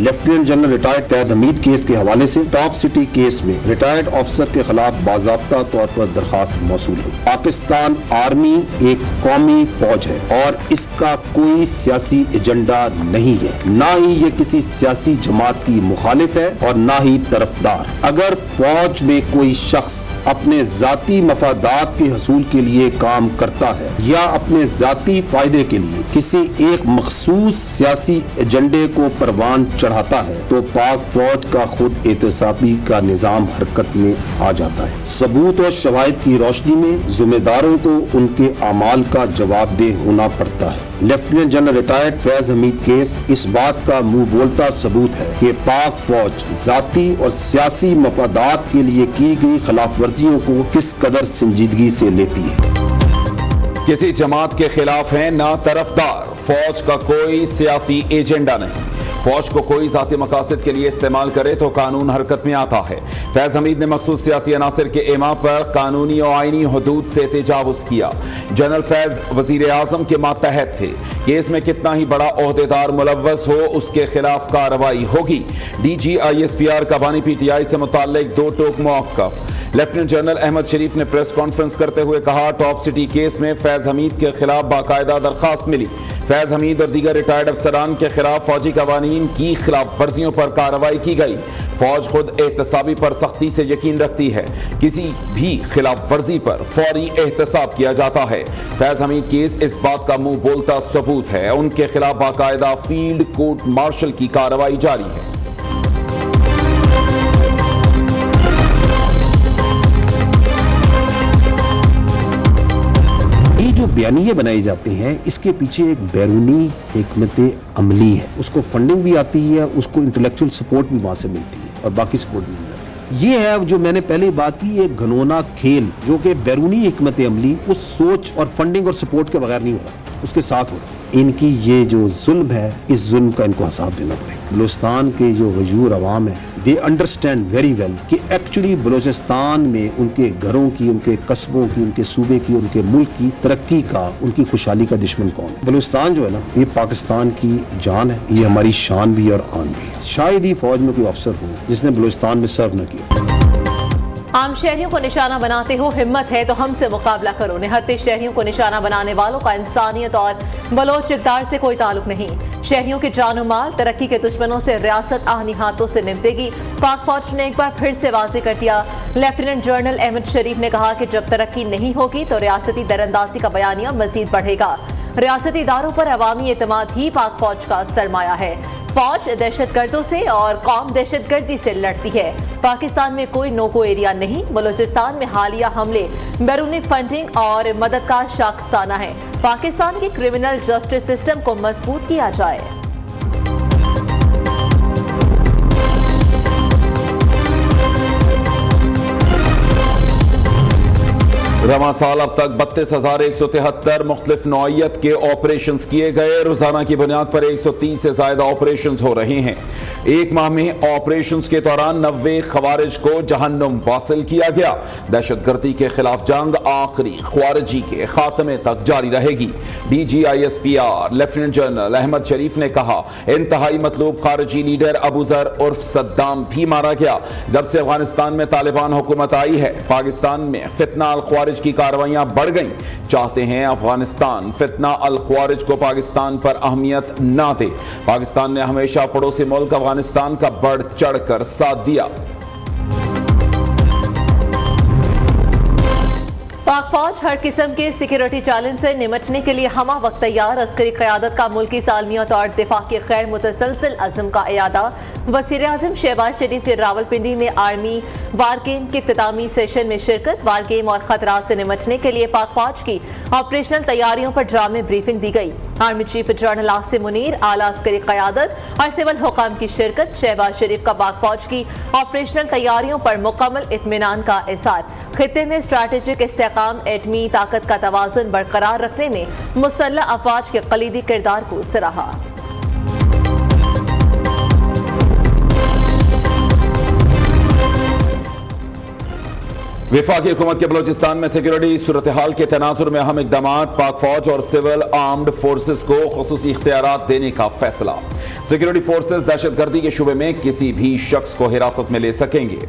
Lieutenant general retired فیض حمید case کے حوالے سے ٹاپ سٹی کیس میں ریٹائرڈ آفیسر کے خلاف باضابطہ طور پر درخواست موصول ہوئی۔ پاکستان آرمی ایک قومی فوج ہے اور اس کا کوئی سیاسی ایجنڈا نہیں ہے، نہ ہی یہ کسی سیاسی جماعت کی مخالف ہے اور نہ ہی طرفدار۔ اگر فوج میں کوئی شخص اپنے ذاتی مفادات کے حصول کے لیے کام کرتا ہے یا اپنے ذاتی فائدے کے لیے کسی ایک مخصوص سیاسی ایجنڈے کو پروان چڑھاتا ہے تو پاک فوج کا خود احتسابی کا نظام حرکت میں آ جاتا ہے۔ ثبوت اور شواہد کی روشنی میں ذمہ داروں کو ان کے اعمال کا جواب دہ ہونا پڑتا ہے۔ لیفٹیننٹ جنرل ریٹائرڈ فیض حمید کیس اس بات کا منہ بولتا ثبوت ہے کہ پاک فوج ذاتی اور سیاسی مفادات کے لیے کی گئی خلاف ورزیوں کو کس قدر سنجیدگی سے لیتی ہے۔ کسی جماعت کے خلاف ہیں نہ طرفدار، فوج کا کوئی سیاسی ایجنڈا نہیں، فوج کو کوئی ذاتی مقاصد کے لیے استعمال کرے تو قانون حرکت میں آتا ہے۔ فیض حمید نے مخصوص سیاسی عناصر کے ایما پر قانونی اور آئینی حدود سے تجاوز کیا۔ جنرل فیض وزیر اعظم کے ماتحت تھے، کیس میں کتنا ہی بڑا عہدیدار ملوث ہو اس کے خلاف کارروائی ہوگی۔ D G I S P R کا بانی پی ٹی آئی سے متعلق 2 ٹوک موقف۔ لیفٹیننٹ جنرل احمد شریف نے پریس کانفرنس کرتے ہوئے کہا، ٹاپ سٹی کیس میں فیض حمید کے خلاف باقاعدہ درخواست ملی۔ فیض حمید اور دیگر ریٹائرڈ افسران کے خلاف فوجی قوانین کی خلاف ورزیوں پر کارروائی کی گئی۔ فوج خود احتسابی پر سختی سے یقین رکھتی ہے، کسی بھی خلاف ورزی پر فوری احتساب کیا جاتا ہے۔ فیض حمید کیس اس بات کا منہ بولتا ثبوت ہے، ان کے خلاف باقاعدہ فیلڈ کورٹ مارشل کی کارروائی جاری ہے۔ جو بیانیے بنائے جاتے ہیں اس کے پیچھے ایک بیرونی حکمت عملی ہے، اس کو فنڈنگ بھی آتی ہے، اس کو انٹلیکچوئل سپورٹ بھی وہاں سے ملتی ہے اور باقی سپورٹ بھی دی جاتی ہے۔ یہ ہے جو میں نے پہلے بات کی، ایک گھنونا کھیل جو کہ بیرونی حکمت عملی اس سوچ اور فنڈنگ اور سپورٹ کے بغیر نہیں ہو رہا، اس کے ساتھ ہو رہا ہے۔ ان کی یہ جو ظلم ہے، اس ظلم کا ان کو حساب دینا پڑے گا۔ بلوچستان کے جو غیور عوام ہیں دے انڈرسٹینڈ ویری ویل کہ ایکچولی بلوچستان میں ان کے گھروں کی، ان کے قصبوں کی، ان کے صوبے کی، ان کے ملک کی ترقی کا، ان کی خوشحالی کا دشمن کون ہے؟ بلوچستان جو ہے نا، یہ پاکستان کی جان ہے، یہ ہماری شان بھی اور آن بھی ہے۔ شاید ہی فوج میں کوئی افسر ہو جس نے بلوچستان میں سرو نہ کیا۔ عام شہریوں کو نشانہ بناتے ہو، ہمت ہے تو ہم سے مقابلہ کرو۔ نہتے شہریوں کو نشانہ بنانے والوں کا انسانیت اور بلوچ اقدار سے کوئی تعلق نہیں۔ شہریوں کے جان و مال، ترقی کے دشمنوں سے ریاست آہنی ہاتھوں سے نمٹے گی۔ پاک فوج نے ایک بار پھر سے واضح کر دیا۔ لیفٹیننٹ جنرل احمد شریف نے کہا کہ جب ترقی نہیں ہوگی تو ریاستی دراندازی کا بیانیہ مزید بڑھے گا۔ ریاستی اداروں پر عوامی اعتماد ہی پاک فوج کا سرمایہ ہے۔ فوج دہشت گردوں سے اور قوم دہشت گردی سے لڑتی ہے۔ پاکستان میں کوئی نو گو ایریا نہیں۔ بلوچستان میں حالیہ حملے بیرونی فنڈنگ اور مدد کا شاخسانہ ہے۔ پاکستان کی کرمنل جسٹس سسٹم کو مضبوط کیا جائے۔ رواں سال اب تک 32,173 مختلف نوعیت کے آپریشنز کیے گئے۔ روزانہ کی بنیاد پر 130 سے زائد آپریشنز ہو رہے ہیں۔ ایک ماہ میں آپریشنز کے دوران 90 خوارج کو جہنم واصل کیا گیا۔ دہشت گردی کے خلاف جنگ آخری خوارجی کے خاتمے تک جاری رہے گی۔ D G I S P R lieutenant general Ahmed Sharif نے کہا، انتہائی مطلوب خارجی لیڈر ابو ذر عرف صدام بھی مارا گیا۔ جب سے افغانستان میں طالبان حکومت آئی ہے، پاکستان میں فتنہ الخوارج کی کارروائیاں بڑھ گئیں۔ چاہتے ہیں افغانستان فتنہ الخوارج کو پاکستان پر اہمیت نہ دے۔ پاکستان نے ہمیشہ پڑوسی ملک افغانستان کا بڑھ چڑھ کر ساتھ دیا۔ پاک فوج ہر قسم کے سیکیورٹی چیلنج سے نمٹنے کے لیے ہمہ وقت تیار۔ عسکری قیادت کا ملکی سالمیت اور دفاع کے خیر متسلسل عزم کا اعادہ۔ وزیر اعظم شہباز شریف کے راولپنڈی میں آرمی وار گیم کے اختتامی سیشن میں شرکت۔ وار گیم اور خطرات سے نمٹنے کے لیے پاک فوج کی آپریشنل تیاریوں پر ڈرامے بریفنگ دی گئی۔ Army chief general Asim Munir, اعلیٰ عسکری قیادت اور سول حکام کی شرکت۔ شہباز شریف کا پاک فوج کی آپریشنل تیاریوں پر مکمل اطمینان کا اظہار۔ خطے میں اسٹریٹجک استحکام، ایٹمی طاقت کا توازن برقرار رکھنے میں مسلح افواج کے کلیدی کردار کو سراہا۔ वफाकी हुकूमत के बलोचिस्तान में सिक्योरिटी सूरत हाल के तनाजुर में अहम इकदाम, पाक फौज और सिविल आर्म्ड फोर्सेस को खुसूसी इख्तियारात देने का फैसला। सिक्योरिटी फोर्सेस दहशतगर्दी के शुबे में किसी भी शख्स को हिरासत में ले सकेंगे।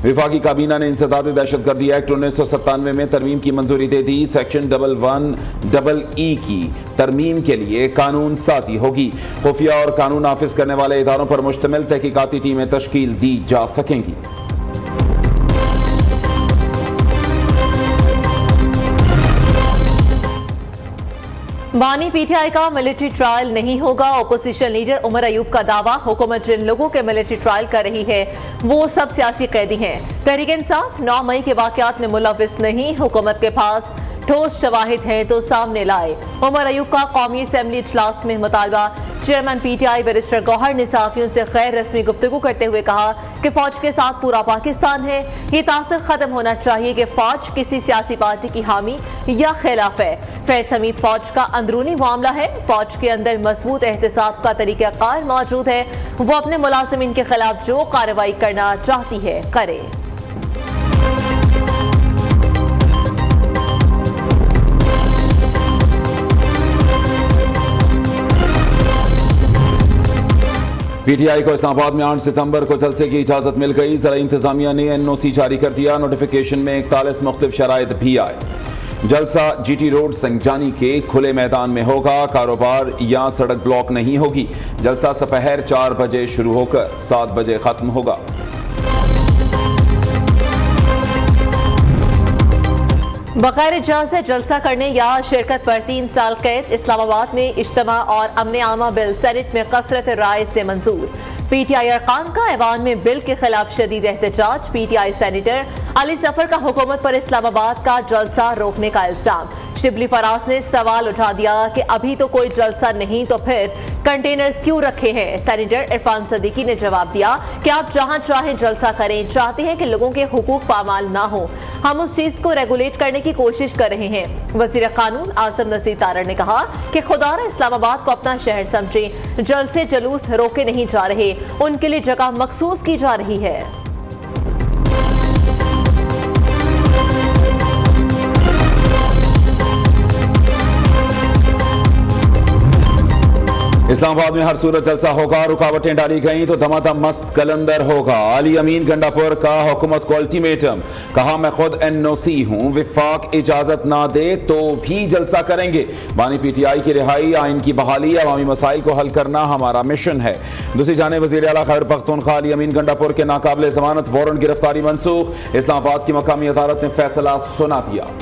वफाकी काबीना ने इंसदाद दहशतगर्दी एक्ट 1997 में तरमीम की मंजूरी दे दी। सेक्शन 11E की तरमीम के लिए कानून साजी होगी। खुफिया और कानून नाफिज करने वाले इदारों पर मुश्तमिल तहकीकाती टीमें तश्कील दी जा सकेंगी। बानी पीटीआई का मिलिट्री ट्रायल नहीं होगा। ओपोजिशन लीडर उमर अयूब का दावा, हुकूमत जिन लोगों के मिलिट्री ट्रायल कर रही है वो सब सियासी कैदी हैं। तहरीक इंसाफ 9 मई के वाकयात में मुलविस नहीं, हुकूमत के पास ठोस शवाहिद हैं तो सामने लाए। उमर अयूब का कौमी असेंबली इजलास में मुतालबा। चेयरमैन पीटीआई बैरिस्टर गौहर ने सहाफियों से गैर रस्मी गुफ्तगू करते हुए कहा कि फौज के साथ पूरा पाकिस्तान है। ये तासुर खत्म होना चाहिए कि फौज किसी सियासी पार्टी की हामी या खिलाफ है। फैज हमीद फौज का अंदरूनी मामला है। फौज के अंदर मजबूत एहतसाब का तरीक़ाकार मौजूद है। वो अपने मुलाजिमीन के खिलाफ जो कार्रवाई करना चाहती है करे। पीटीआई को इस्लामाबाद में 8 सितंबर को जलसे की इजाजत मिल गई। ज़रा इंतजामिया ने एनओसी जारी कर दिया। नोटिफिकेशन में 41 मुख्तलिफ शराइत भी आए। जलसा जीटी रोड संजानी के खुले मैदान में होगा। कारोबार या सड़क ब्लॉक नहीं होगी। जलसा दोपहर 4 बजे शुरू होकर 7 बजे खत्म होगा। बगैर इजाजत जलसा करने या शिरकत पर 3 साल कैद। इस्लामाबाद में इज्तिमा और अमन आमा बिल सेनेट में कसरत राय से मंजूर। पीटीआई अरकान का ऐवान में बिल के खिलाफ शदीद एहतजाज। पीटीआई सेनेटर अली सफर का हुकूमत पर इस्लामाबाद का जलसा रोकने का इल्जाम। शिबली फराज ने सवाल उठा दिया कि अभी तो कोई जलसा नहीं तो फिर कंटेनर्स क्यों रखे हैं। सेनेटर इरफान सदीकी ने जवाब दिया कि आप जहां चाहें जलसा करें, चाहते हैं कि लोगों के हुकूक पामाल ना हो, हम उस चीज को रेगुलेट करने की कोशिश कर रहे हैं। वजीर कानून आसिम नसीर तारड़ ने कहा कि खुदारा इस्लामाबाद को अपना शहर समझे, जलसे जुलूस रोके नहीं जा रहे, उनके लिए जगह मखसूस की जा रही है। इस्लामाबाद में हर सूरत जलसा होगा। रुकावटें डाली गई तो धमाधम मस्त कलंदर होगा। अली अमीन गंडापुर का हुकूमत को अल्टीमेटम, कहा मैं खुद एनओसी हूं, विफाक इजाजत ना दे तो भी जलसा करेंगे। बानी पीटीआई की रिहाई, आइन की बहाली, अवामी मसाइल को हल करना हमारा मिशन है। दूसरी जानिब वज़ीर आला खैबर पख्तूनख्वा अली अमीन गंडापुर के नाकाबिले ज़मानत वारंट गिरफ्तारी मनसूख। इस्लामाबाद की मकामी अदालत ने फैसला सुना दिया।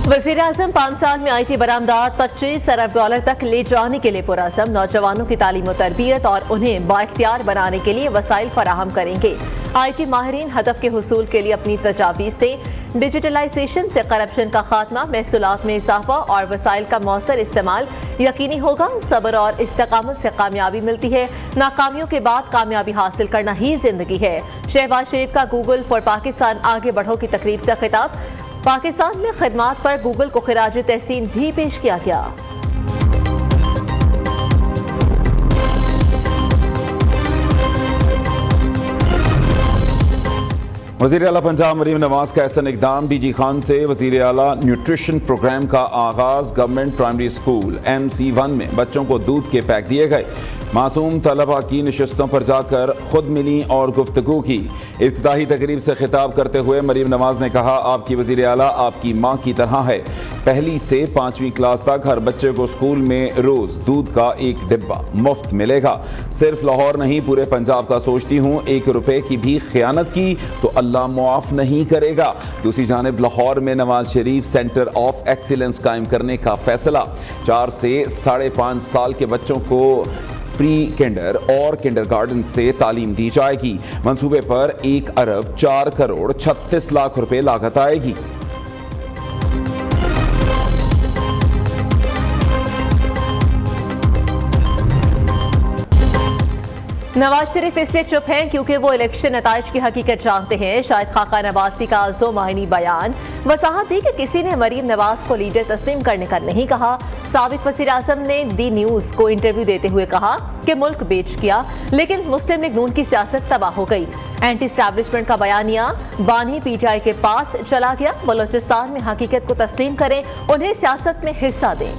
वज़ीर आज़म 5 साल में IT बरामदात 25 अरब डॉलर तक ले जाने के लिए पुरअज़म। नौजवानों की तालीम और तरबियत और उन्हें बाइख्तियार बनाने के लिए वसाइल फराहम करेंगे। IT माहिरीन हदफ के हुसूल के लिए अपनी तजावीज़ दें। डिजिटलाइजेशन से करप्शन का खात्मा, महसूलात में इजाफा और वसाइल का मौसर इस्तेमाल यकीनी होगा। सब्र और इस्तिकामत से कामयाबी मिलती है। नाकामियों के बाद कामयाबी हासिल करना ही जिंदगी है। शहबाज शरीफ का गूगल फॉर पाकिस्तान आगे बढ़ो की तकरीब से खिताब। पाकिस्तान में खिदमात पर गूगल को खिराज तहसीन भी पेश किया गया। वज़ीर आला पंजाब मरीम नवाज का एहसन इक़दाम। DG खान से वज़ीर आला न्यूट्रिशन प्रोग्राम का आगाज़। गवर्नमेंट प्राइमरी स्कूल MC1 में बच्चों को दूध के पैक दिए गए। मासूम तलबा की नशिस्तों पर जाकर खुद मिली और गुफ्तगू की। इफ्तिताही तकरीब से खिताब करते हुए मरीम नवाज ने कहा, आपकी वज़ीर आला आपकी माँ की तरह है। 1 से 5वीं क्लास तक हर बच्चे को स्कूल में रोज़ दूध का 1 डिब्बा मुफ्त मिलेगा। सिर्फ लाहौर नहीं, पूरे पंजाब का सोचती हूँ। 1 रुपए की भी खयानत की तो अल्लाह मुआफ नहीं करेगा। दूसरी जानिब लाहौर में Nawaz Sharif centre of excellence कायम करने का फैसला। 4 से 5.5 साल के बच्चों को प्री किंडर और किंडरगार्टन से तालीम दी जाएगी। मंसूबे पर 1 अरब 4 करोड़ 36 लाख रुपए लागत आएगी। नवाज शरीफ इसलिए चुप हैं क्योंकि वो इलेक्शन नताइज की हकीकत जानते हैं। शायद खाका नवासी का ज़ो-माहिनी बयान वसाहत दी कि किसी ने मरीम नवाज को लीडर तस्लीम करने का नहीं कहा। साबिक वज़ीर आज़म ने दी न्यूज़ को इंटरव्यू देते हुए कहा कि मुल्क बेच किया, लेकिन मुस्लिम लीग नून की सियासत तबाह हो गई। एंटी एस्टैब्लिशमेंट का बयानिया बानी पीटीआई के पास चला गया। बलोचिस्तान में हकीकत को तस्लीम करें, उन्हें सियासत में हिस्सा दें।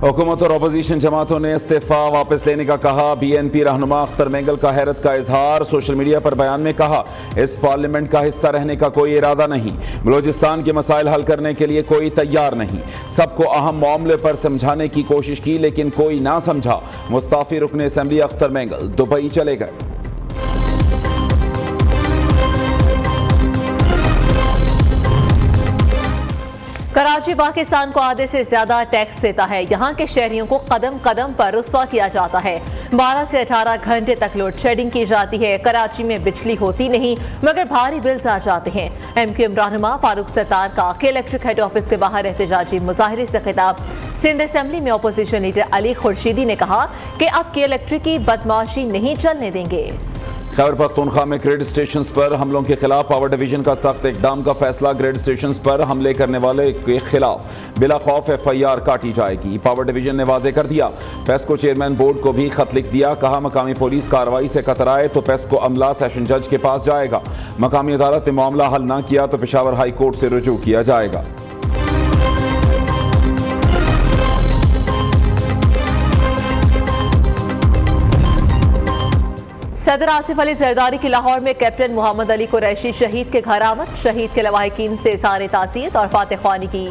हुकूमत और अपोजिशन जमातों ने इस्तीफा वापस लेने का कहा। बीएनपी रहनुमा अख्तर मेंगल का हैरत का इजहार। सोशल मीडिया पर बयान में कहा, इस पार्लियामेंट का हिस्सा रहने का कोई इरादा नहीं। बलोचिस्तान के मसाइल हल करने के लिए कोई तैयार नहीं। सबको अहम मामले पर समझाने की कोशिश की, लेकिन कोई ना समझा। मुस्ताफी रुकन असेंबली अख्तर मेंगल दुबई चले गए। कराची पाकिस्तान को आधे से ज्यादा टैक्स देता है। यहाँ के शहरियों को कदम कदम पर रुस्वा किया जाता है। 12 से 18 घंटे तक लोड शेडिंग की जाती है। कराची में बिजली होती नहीं, मगर भारी बिल्स आ जाते हैं। MQM रहनुमा फारूक सत्तार का के इलेक्ट्रिक हेड ऑफिस के बाहर एहतजाजी मुजाहरे से खिताब। सिंध असेंबली में अपोजिशन लीडर अली खुर्शीदी ने कहा कि अब के इलेक्ट्रिक की बदमाशी नहीं चलने देंगे। खैबर पख्तूनख्वा में ग्रिड स्टेशंस पर हमलों के खिलाफ पावर डिवीजन का सख्त इकदाम का फैसला। ग्रिड स्टेशंस पर हमले करने वाले के खिलाफ बिला खौफ FIR काटी जाएगी। पावर डिवीजन ने वाजे कर दिया। पेस्को चेयरमैन बोर्ड को भी खत लिख दिया। कहा, मकामी पुलिस कार्रवाई से कतराए तो पेस्को अमला सेशन जज के पास जाएगा। मकामी अदालत ने मामला हल न किया तो पेशावर हाई कोर्ट से रुजू किया जाएगा। सदर आसिफ अली जरदारी की लाहौर में कैप्टन मोहम्मद अली कुरैशी शहीद के घर आमद। शहीद के लवाहिकीन से इज़हार ताज़ियत और फातह ख्वानी की।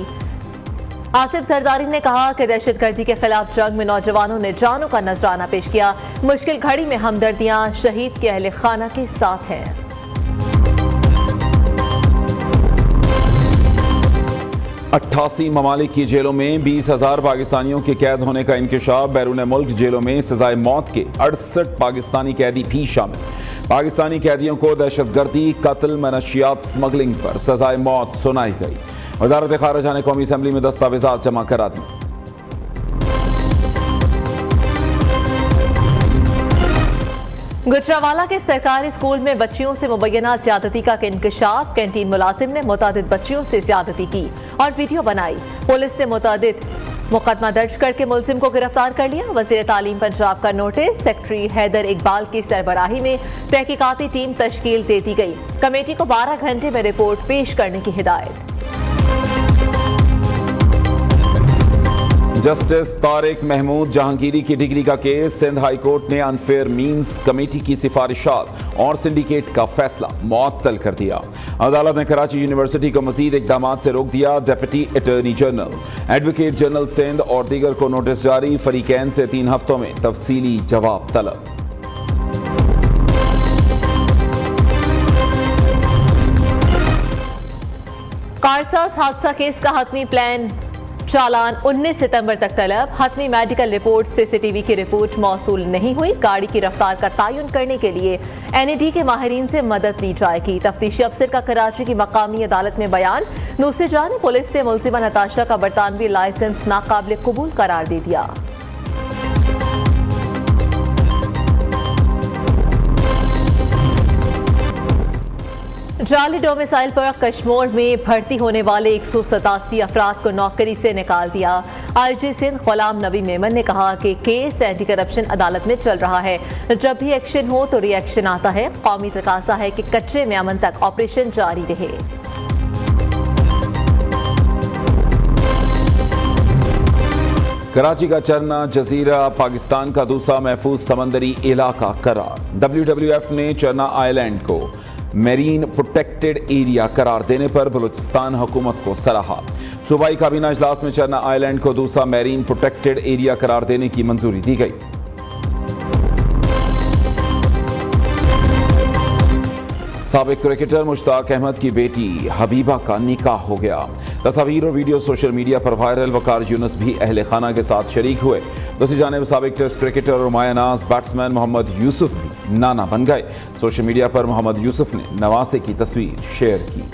आसिफ जरदारी ने कहा कि दहशतगर्दी के खिलाफ जंग में नौजवानों ने जानों का नजराना पेश किया। मुश्किल घड़ी में हमदर्दियां शहीद के अहले खाना के साथ हैं। 88 ममालिक की जेलों में 20,000 पाकिस्तानियों के कैद होने का इंकशाफ। बैरून मुल्क जेलों में सजाए मौत के 68 पाकिस्तानी कैदी भी शामिल। पाकिस्तानी कैदियों को दहशतगर्दी, कत्ल, मनशियात स्मगलिंग पर सजाए मौत सुनाई गई। वजारत खारिजा ने कौमी असेंबली में दस्तावेजात जमा करा दी। गुजरावाला के सरकारी स्कूल में बच्चियों से मुबैना ज्यादती का इंकशाफ। कैंटीन मुलाजिम ने मुतादिद बच्चियों से ज्यादती की और वीडियो बनाई। पुलिस ने मुतादिद मुकदमा दर्ज करके मुलजिम को गिरफ्तार कर लिया। वजीर तालीम पंजाब का नोटिस। सेक्रेटरी हैदर इकबाल की सरबराही में तहकीकाती टीम तश्कील दे दी गई। कमेटी को 12 घंटे में रिपोर्ट पेश करने की हिदायत। जस्टिस तारिक महमूद जहांगीरी की डिग्री का केस। सिंध हाई कोर्ट ने अनफेयर मींस कमेटी की सिफारिशात और सिंडिकेट का फैसला मुअत्तल कर दिया। अदालत ने कराची यूनिवर्सिटी को मजीद इकदामात से रोक दिया। Deputy attorney general, advocate general Sindh और दीगर को नोटिस जारी। फरीकैन से 3 हफ्तों में तफसीली जवाब तलब। कारसाज हादसा केस का हतमी प्लान चालान 19 सितंबर तक तलब। हतमी मेडिकल रिपोर्ट CCTV की रिपोर्ट मौसूल नहीं हुई। गाड़ी की रफ्तार का तयन करने के लिए NAD के माहिरीन से मदद ली जाएगी। तफ्तीशी अफसर का कराची की मकामी अदालत में बयान। दूसरी जानिब पुलिस ने मुलजिमा नताशा का बरतानवी लाइसेंस नाकाबिल कबूल करार दे दिया। जाली डोमिसाइल पर कश्मीर में भर्ती होने वाले 187 अफराद को नौकरी से निकाल दिया। IG सिंध गुलाम नबी मेमन ने कहा कि केस एंटी करप्शन अदालत में चल रहा है। जब भी एक्शन हो तो रिएक्शन आता है। कौमी तकाजा है कि कच्चे में अमन तक ऑपरेशन जारी रहे। कराची का चरना जजीरा पाकिस्तान का दूसरा महफूज समंदरी इलाका करार। WWF ने चरना आइलैंड को मेरीन प्रोटेक्टेड एरिया करार देने पर बलूचिस्तान हुकूमत को सराहा। सूबाई काबीना इजलास में चरना आइलैंड को दूसरा मेरीन प्रोटेक्टेड एरिया करार देने की मंजूरी दी गई। साबिक क्रिकेटर मुश्ताक अहमद की बेटी हबीबा का निकाह हो गया। तस्वीर और वीडियो सोशल मीडिया पर वायरल। वकार यूनुस भी अहले खाना के साथ शरीक हुए। दूसरी जानिब साबिक टेस्ट क्रिकेटर और मायानाज बैट्समैन मोहम्मद यूसुफ भी नाना बन गए। सोशल मीडिया पर मोहम्मद यूसुफ ने नवासे की तस्वीर शेयर की।